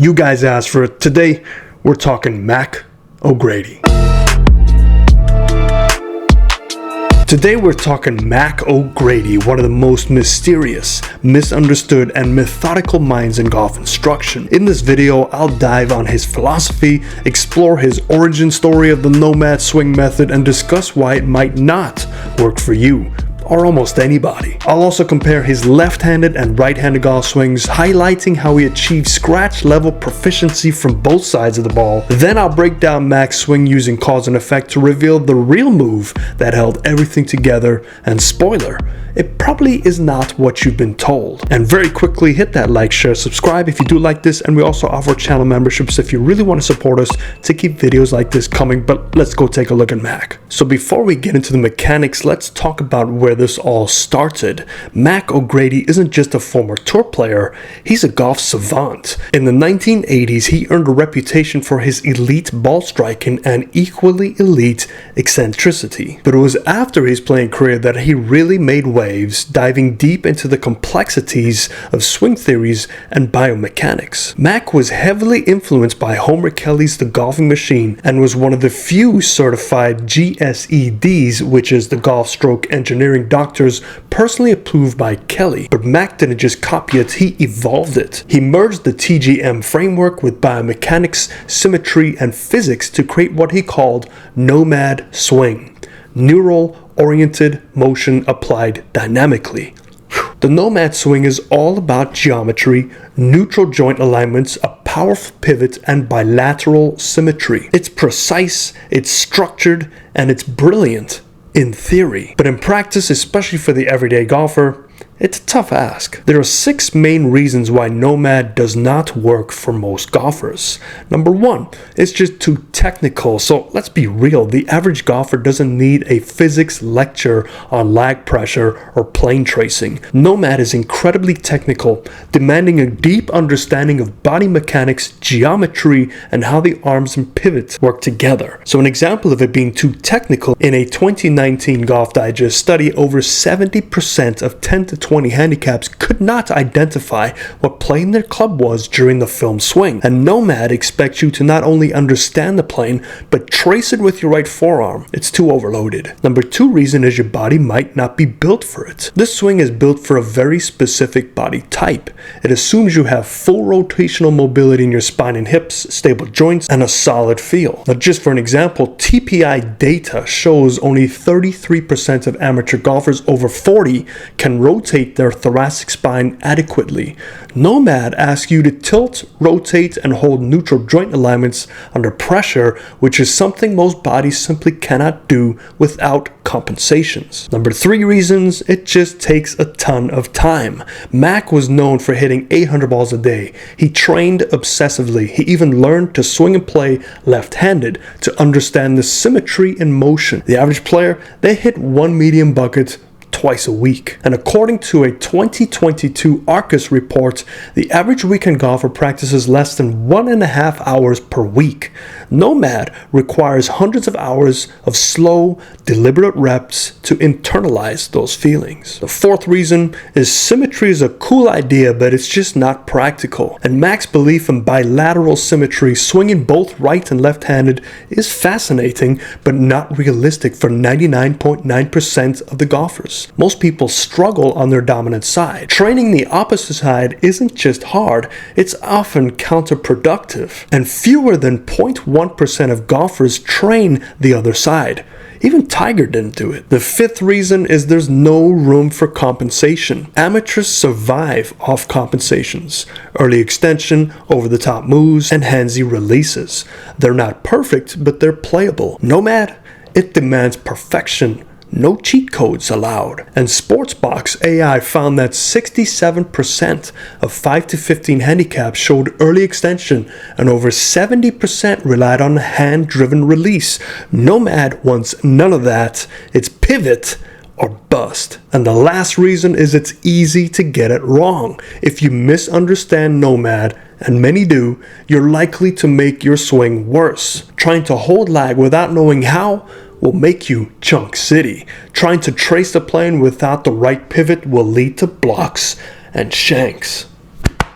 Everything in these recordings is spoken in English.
You guys asked for it. Today, we're talking Mac O'Grady. Today we're talking Mac O'Grady, one of the most mysterious, misunderstood, and methodical minds in golf instruction. In this video, I'll dive on his philosophy, explore his origin story of the Nomad swing method, and discuss why it might not work for you or almost anybody. I'll also compare his left-handed and right-handed golf swings, highlighting how he achieved scratch-level proficiency from both sides of the ball. Then I'll break down Mac's swing using cause and effect to reveal the real move that held everything together, and spoiler, it probably is not what you've been told. And very quickly, hit that like, share, subscribe if you do like this, and we also offer channel memberships if you really want to support us to keep videos like this coming. But let's go take a look at Mac. So before we get into the mechanics, let's talk about where this all started. Mac O'Grady isn't just a former tour player, he's a golf savant. In the 1980s, he earned a reputation for his elite ball striking and equally elite eccentricity. But it was after his playing career that he really made waves, diving deep into the complexities of swing theories and biomechanics. Mac was heavily influenced by Homer Kelly's The Golfing Machine and was one of the few certified GSEDs, which is the golf stroke engineering doctors personally approved by Kelly. But Mac didn't just copy it, he evolved it. He merged the TGM framework with biomechanics, symmetry, and physics to create what he called Nomad swing, neural oriented motion applied dynamically. The Nomad swing is all about geometry, neutral joint alignments, a powerful pivot, and bilateral symmetry. It's precise, it's structured, and it's brilliant in theory. But in practice, especially for the everyday golfer, it's a tough ask. There are 6 main reasons why Nomad does not work for most golfers. Number 1, it's just too technical. So let's be real, the average golfer doesn't need a physics lecture on lag pressure or plane tracing. Nomad is incredibly technical, demanding a deep understanding of body mechanics, geometry, and how the arms and pivots work together. So an example of it being too technical, in a 2019 Golf Digest study, over 70% of 10 to 20 handicaps could not identify what plane their club was during the film swing. And Nomad expects you to not only understand the plane, but trace it with your right forearm. It's too overloaded. Number 2 reason is your body might not be built for it. This swing is built for a very specific body type. It assumes you have full rotational mobility in your spine and hips, stable joints, and a solid feel. Now, just for an example, TPI data shows only 33% of amateur golfers over 40 can rotate their thoracic spine adequately. Nomad asks you to tilt, rotate, and hold neutral joint alignments under pressure, which is something most bodies simply cannot do without compensations. Number 3 reasons, it just takes a ton of time. Mac was known for hitting 800 balls a day. He trained obsessively. He even learned to swing and play left-handed to understand the symmetry in motion. The average player, they hit 1 medium bucket twice a week. And according to a 2022 Arcus report, the average weekend golfer practices less than 1.5 hours per week. Nomad requires hundreds of hours of slow, deliberate reps to internalize those feelings. The 4th reason is symmetry is a cool idea, but it's just not practical. And Mac's belief in bilateral symmetry, swinging both right and left-handed, is fascinating, but not realistic for 99.9% of the golfers. Most people struggle on their dominant side. Training the opposite side isn't just hard, it's often counterproductive. And fewer than 0.1% of golfers train the other side. Even Tiger didn't do it. The 5th reason is there's no room for compensation. Amateurs survive off compensations, early extension, over-the-top moves, and handsy releases. They're not perfect, but they're playable. Nomad, it demands perfection. No cheat codes allowed. And Sportsbox AI found that 67% of 5 to 15 handicaps showed early extension and over 70% relied on hand-driven release. Nomad wants none of that. It's pivot or bust. And the last reason is it's easy to get it wrong. If you misunderstand Nomad, and many do, you're likely to make your swing worse. Trying to hold lag without knowing how will make you chunk city. Trying to trace the plane without the right pivot will lead to blocks and shanks.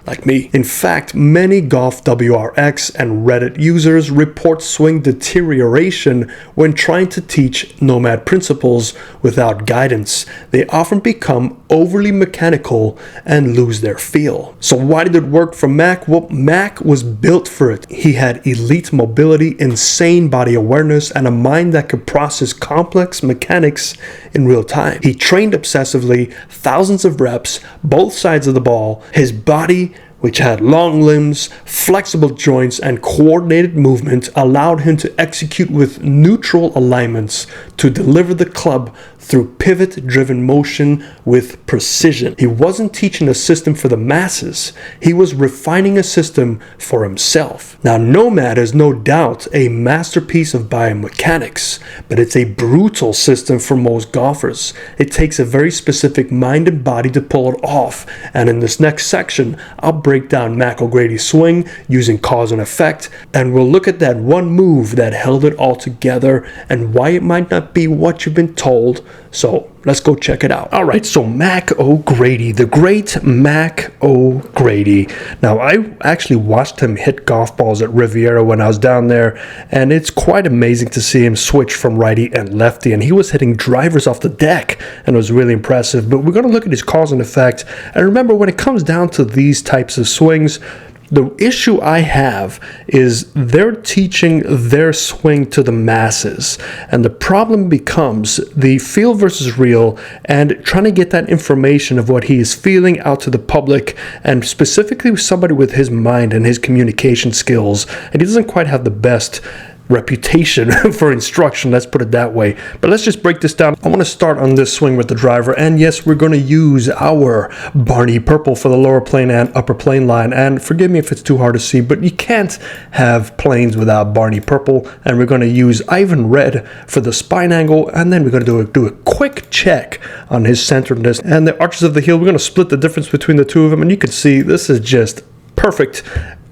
like me. In fact, many Golf WRX and Reddit users report swing deterioration when trying to teach Nomad principles without guidance. They often become overly mechanical and lose their feel. So why did it work for Mac? Well, Mac was built for it. He had elite mobility, insane body awareness, and a mind that could process complex mechanics in real time. He trained obsessively, thousands of reps, both sides of the ball. His body, which had long limbs, flexible joints, and coordinated movement, allowed him to execute with neutral alignments to deliver the club through pivot-driven motion with precision. He wasn't teaching a system for the masses. He was refining a system for himself. Now, Nomad is no doubt a masterpiece of biomechanics, but it's a brutal system for most golfers. It takes a very specific mind and body to pull it off, and in this next section, I'll break down Mac O'Grady's swing using cause and effect, and we'll look at that one move that held it all together and why it might not be what you've been told. So let's go check it out. All right, so Mac O'Grady, the great Mac O'Grady. Now, I actually watched him hit golf balls at Riviera when I was down there, and it's quite amazing to see him switch from righty and lefty, and he was hitting drivers off the deck, and it was really impressive. But we're going to look at his cause and effect, and remember, when it comes down to these types of swings, the issue I have is they're teaching their swing to the masses, and the problem becomes the feel versus real and trying to get that information of what he is feeling out to the public, and specifically somebody with his mind and his communication skills, and he doesn't quite have the best reputation for instruction, let's put it that way. But let's just break this down. I want to start on this swing with the driver, and yes, we're going to use our Barney purple for the lower plane and upper plane line, and forgive me if it's too hard to see, but you can't have planes without Barney purple. And we're going to use Ivan red for the spine angle, and then we're going to do a quick check on his centeredness and the arches of the heel. We're going to split the difference between the two of them, and you can see this is just perfect.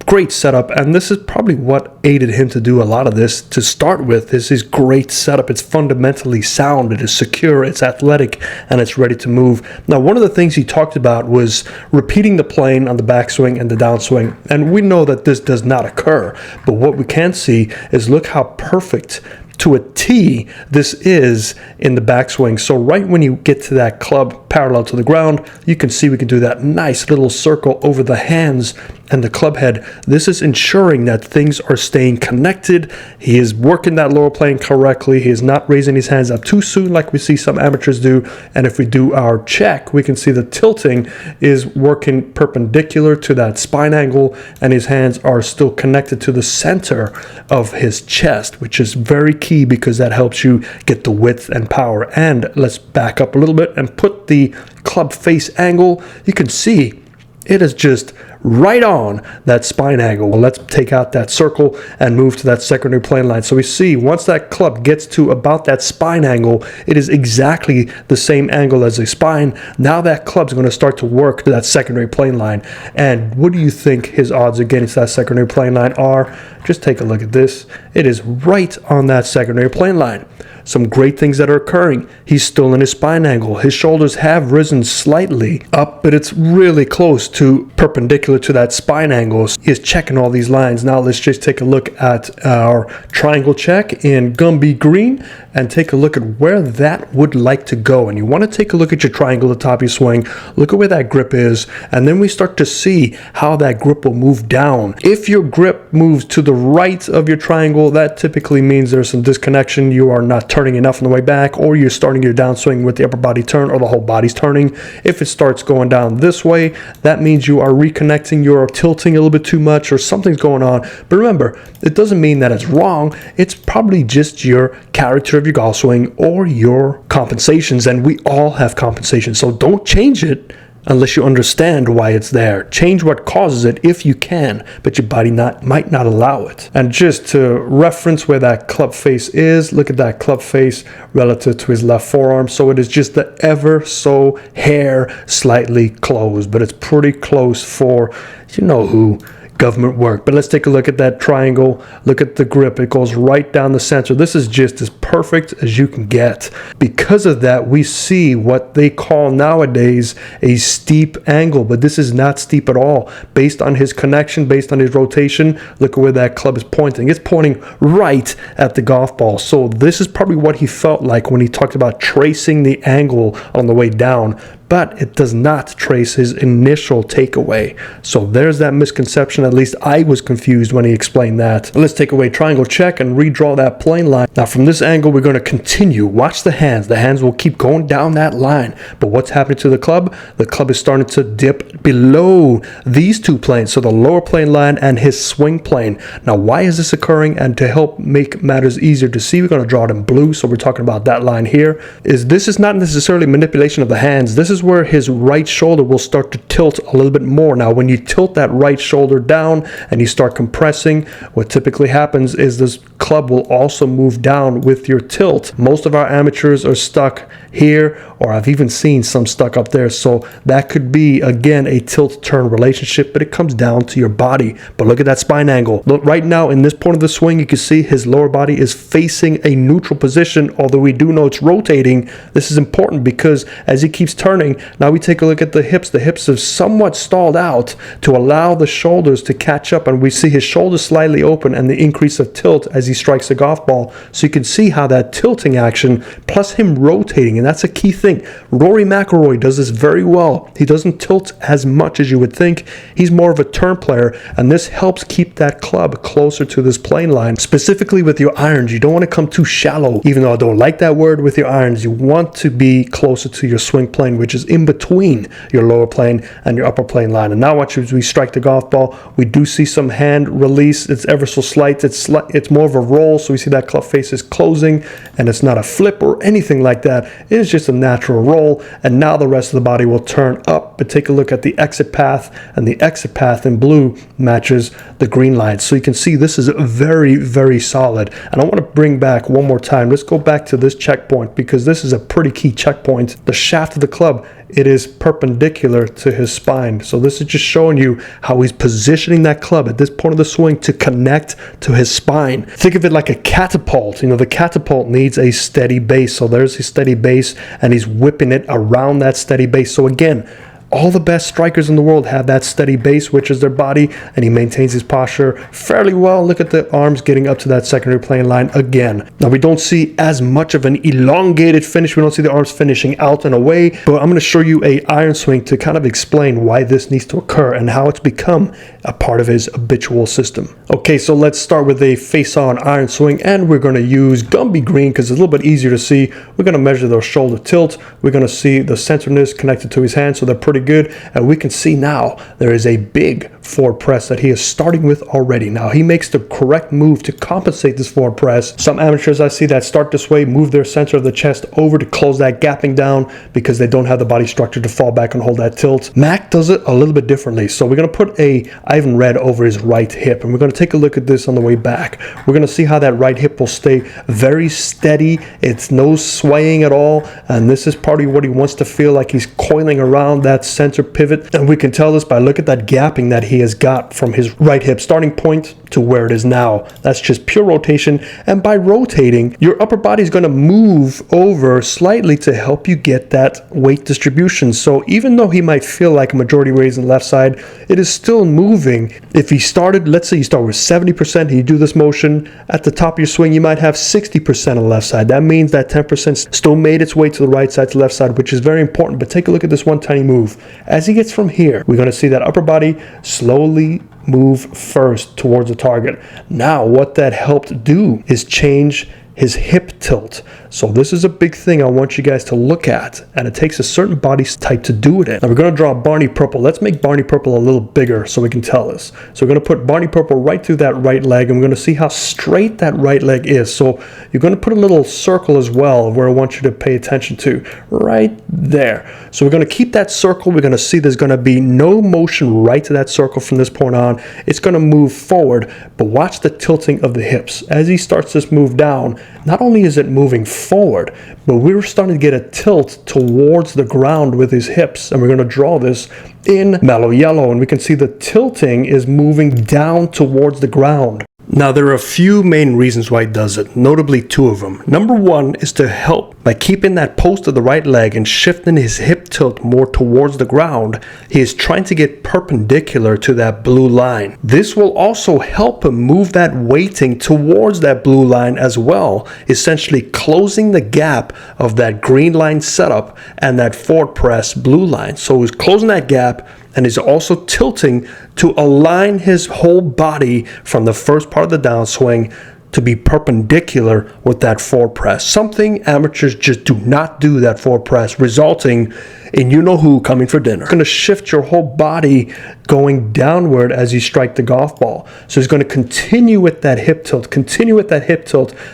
Great setup, and this is probably what aided him to do a lot of this to start with. This is great setup. It's fundamentally sound, it is secure, it's athletic, and it's ready to move. Now, one of the things he talked about was repeating the plane on the backswing and the downswing, and we know that this does not occur, but what we can see is look how perfect to a T this is in the backswing. So right when you get to that club parallel to the ground, you can see we can do that nice little circle over the hands and the club head. This is ensuring that things are staying connected. He is working that lower plane correctly. He is not raising his hands up too soon like we see some amateurs do. And if we do our check, we can see the tilting is working perpendicular to that spine angle, and his hands are still connected to the center of his chest, which is very key because that helps you get the width and power. And let's back up a little bit and put the club face angle. You can see it is just right on that spine angle. Well, let's take out that circle and move to that secondary plane line. So we see once that club gets to about that spine angle, it is exactly the same angle as the spine. Now that club's going to start to work to that secondary plane line. And what do you think his odds against that secondary plane line are? Just take a look at this. It is right on that secondary plane line. Some great things that are occurring. He's still in his spine angle. His shoulders have risen slightly up, but it's really close to perpendicular to that spine angle. He is checking all these lines. Now let's just take a look at our triangle check in Gumby Green and take a look at where that would like to go. And you want to take a look at your triangle at the top of your swing. Look at where that grip is, and then we start to see how that grip will move down. If your grip moves to the right of your triangle, that typically means there's some disconnection. You are not turning enough on the way back, or you're starting your downswing with the upper body turn, or the whole body's turning. If it starts going down this way, that means you are reconnecting, you're tilting a little bit too much, or something's going on. But remember, it doesn't mean that it's wrong. It's probably just your character of your golf swing or your compensations, and we all have compensations. So don't change it unless you understand why it's there. Change what causes it if you can, but your body might not allow it. And just to reference where that club face is, look at that club face relative to his left forearm. So it is just the ever so hair slightly closed, but it's pretty close for you know who. government work. But let's take a look at that triangle. Look at the grip. It goes right down the center. This is just as perfect as you can get. Because of that, we see what they call nowadays a steep angle, but this is not steep at all. Based on his connection, based on his rotation, look at where that club is pointing. It's pointing right at the golf ball. So this is probably what he felt like when he talked about tracing the angle on the way down, but it does not trace his initial takeaway. So there's that misconception. At least I was confused when he explained that. Let's take away triangle check and redraw that plane line. Now from this angle, we're going to continue. Watch the hands. The hands will keep going down that line. But what's happening to the club? The club is starting to dip below these two planes. So the lower plane line and his swing plane. Now why is this occurring? And to help make matters easier to see, we're going to draw it in blue. So we're talking about that line here. This is not necessarily manipulation of the hands. This is where his right shoulder will start to tilt a little bit more. Now when you tilt that right shoulder down and you start compressing, what typically happens is this club will also move down with your tilt. Most of our amateurs are stuck here, or I've even seen some stuck up there. So that could be, again, a tilt-turn relationship, but it comes down to your body. But look at that spine angle. Look, right now in this point of the swing, you can see his lower body is facing a neutral position, although we do know it's rotating. This is important because as he keeps turning, now we take a look at the hips. The hips have somewhat stalled out to allow the shoulders to catch up, and we see his shoulders slightly open and the increase of tilt as he strikes the golf ball. So you can see how that tilting action plus him rotating, and that's a key thing. Rory McIlroy does this very well. He doesn't tilt as much as you would think. He's more of a turn player, and this helps keep that club closer to this plane line. Specifically with your irons, you don't want to come too shallow. Even though I don't like that word with your irons, you want to be closer to your swing plane, which is in between your lower plane and your upper plane line. And now watch as we strike the golf ball, we do see some hand release. It's ever so slight. It's more of a roll, so we see that club face is closing, and it's not a flip or anything like that. It is just a natural roll, and now the rest of the body will turn up. But take a look at the exit path, and the exit path in blue matches the green line. So you can see this is very, very solid. And I want to bring back one more time. Let's go back to this checkpoint because this is a pretty key checkpoint. The shaft of the club, it is perpendicular to his spine. So this is just showing you how he's positioning that club at this point of the swing to connect to his spine. Think of it like a catapult. You know, the catapult needs a steady base. So there's his steady base, and he's whipping it around that steady base. So again, all the best strikers in the world have that steady base, which is their body, and he maintains his posture fairly well. Look at the arms getting up to that secondary plane line again. Now, we don't see as much of an elongated finish. We don't see the arms finishing out and away, but I'm going to show you a iron swing to kind of explain why this needs to occur and how it's become a part of his habitual system. Okay, so let's start with a face-on iron swing, and we're going to use Gumby green because it's a little bit easier to see. We're going to measure the shoulder tilt. We're going to see the centeredness connected to his hand, so they're pretty good, and we can see now there is a big forward press that he is starting with already. Now he makes the correct move to compensate this forward press. Some amateurs I see that start this way move their center of the chest over to close that gapping down because they don't have the body structure to fall back and hold that tilt. Mac does it a little bit differently. So we're going to put a Ivan Red over his right hip, and we're going to take a look at this on the way back. We're going to see how that right hip will stay very steady. It's no swaying at all, and this is probably what he wants to feel like. He's coiling around that center pivot, and we can tell this by look at that gapping that he has got from his right hip starting point to where it is now. That's just pure rotation, and by rotating, your upper body is going to move over slightly to help you get that weight distribution. So even though he might feel like a majority weight is on the left side, it is still moving. If he started, let's say you start with 70% and you do this motion, at the top of your swing you might have 60% on the left side. That means that 10% still made its way to the right side to the left side, which is very important. But take a look at this one tiny move. As he gets from here, we're going to see that upper body slowly move first towards the target. Now what that helped do is change his hip tilt. So this is a big thing I want you guys to look at, and it takes a certain body type to do it in. Now we're going to draw Barney Purple. Let's make Barney Purple a little bigger so we can tell this. So we're going to put Barney Purple right through that right leg, and we're going to see how straight that right leg is. So you're going to put a little circle as well where I want you to pay attention to, right there. So we're going to keep that circle. We're going to see there's going to be no motion right to that circle from this point on. It's going to move forward, but watch the tilting of the hips. As he starts this move down, not only is it moving forward, but we're starting to get a tilt towards the ground with his hips. And we're going to draw this in mellow yellow, and we can see the tilting is moving down towards the ground. Now, there are a few main reasons why he does it, notably two of them. Number one is to help by keeping that post of the right leg and shifting his hip tilt more towards the ground. He is trying to get perpendicular to that blue line. This will also help him move that weighting towards that blue line as well, essentially closing the gap of that green line setup and that forward press blue line. So he's closing that gap, and he's also tilting to align his whole body from the first part of the downswing to be perpendicular with that forward press. Something amateurs just do not do, that forward press, resulting in you-know-who coming for dinner. It's going to shift your whole body going downward as you strike the golf ball. So he's going to continue with that hip tilt,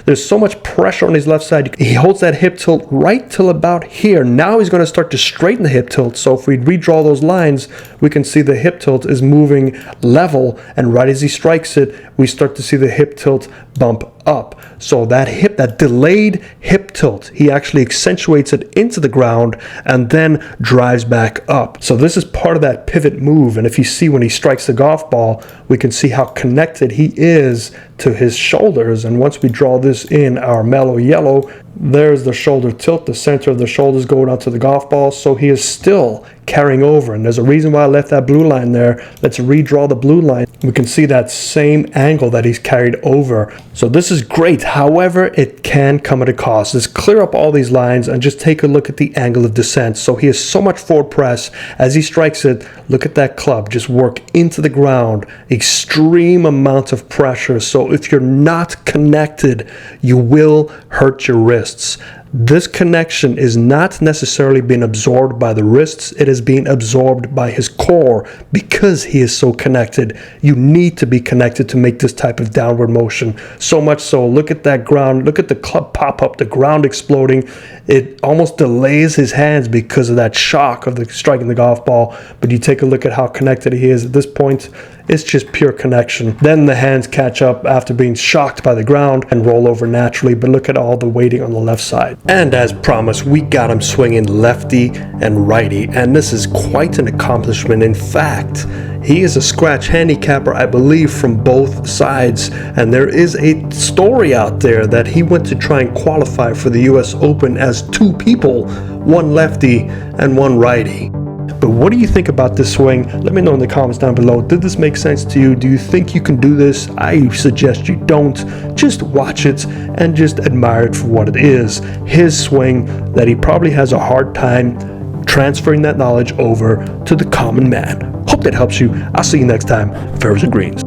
There's so much pressure on his left side. He holds that hip tilt right till about here. Now he's going to start to straighten the hip tilt. So if we redraw those lines, we can see the hip tilt is moving level, and right as he strikes it, we start to see the hip tilt bump up. So that delayed hip tilt, he actually accentuates it into the ground and then drives back up. So this is part of that pivot move. And if you see when he strikes the golf ball, we can see how connected he is to his shoulders. And once we draw this in our mellow yellow, there's the shoulder tilt. The center of the shoulders going out to the golf ball. So he is still carrying over. And there's a reason why I left that blue line there. Let's redraw the blue line. We can see that same angle that he's carried over. So this is great. However, it can come at a cost. Let's clear up all these lines and just take a look at the angle of descent. So he has so much forward press. As he strikes it, look at that club just work into the ground. Extreme amount of pressure. So if you're not connected, you will hurt your wrists. This connection is not necessarily being absorbed by the wrists. It is being absorbed by his core because he is so connected. You need to be connected to make this type of downward motion. So much so, look at that ground. Look at the club pop up, the ground exploding. It almost delays his hands because of that shock of the striking the golf ball. But you take a look at how connected he is at this point. It's just pure connection. Then the hands catch up after being shocked by the ground and roll over naturally, but look at all the weighting on the left side. And as promised, we got him swinging lefty and righty, and this is quite an accomplishment. In fact, he is a scratch handicapper, I believe, from both sides, and there is a story out there that he went to try and qualify for the US Open as two people, one lefty and one righty. But what do you think about this swing? Let me know in the comments down below. Did this make sense to you? Do you think you can do this? I suggest you don't. Just watch it and just admire it for what it is. His swing that he probably has a hard time transferring that knowledge over to the common man. Hope that helps you. I'll see you next time. Fairways and greens.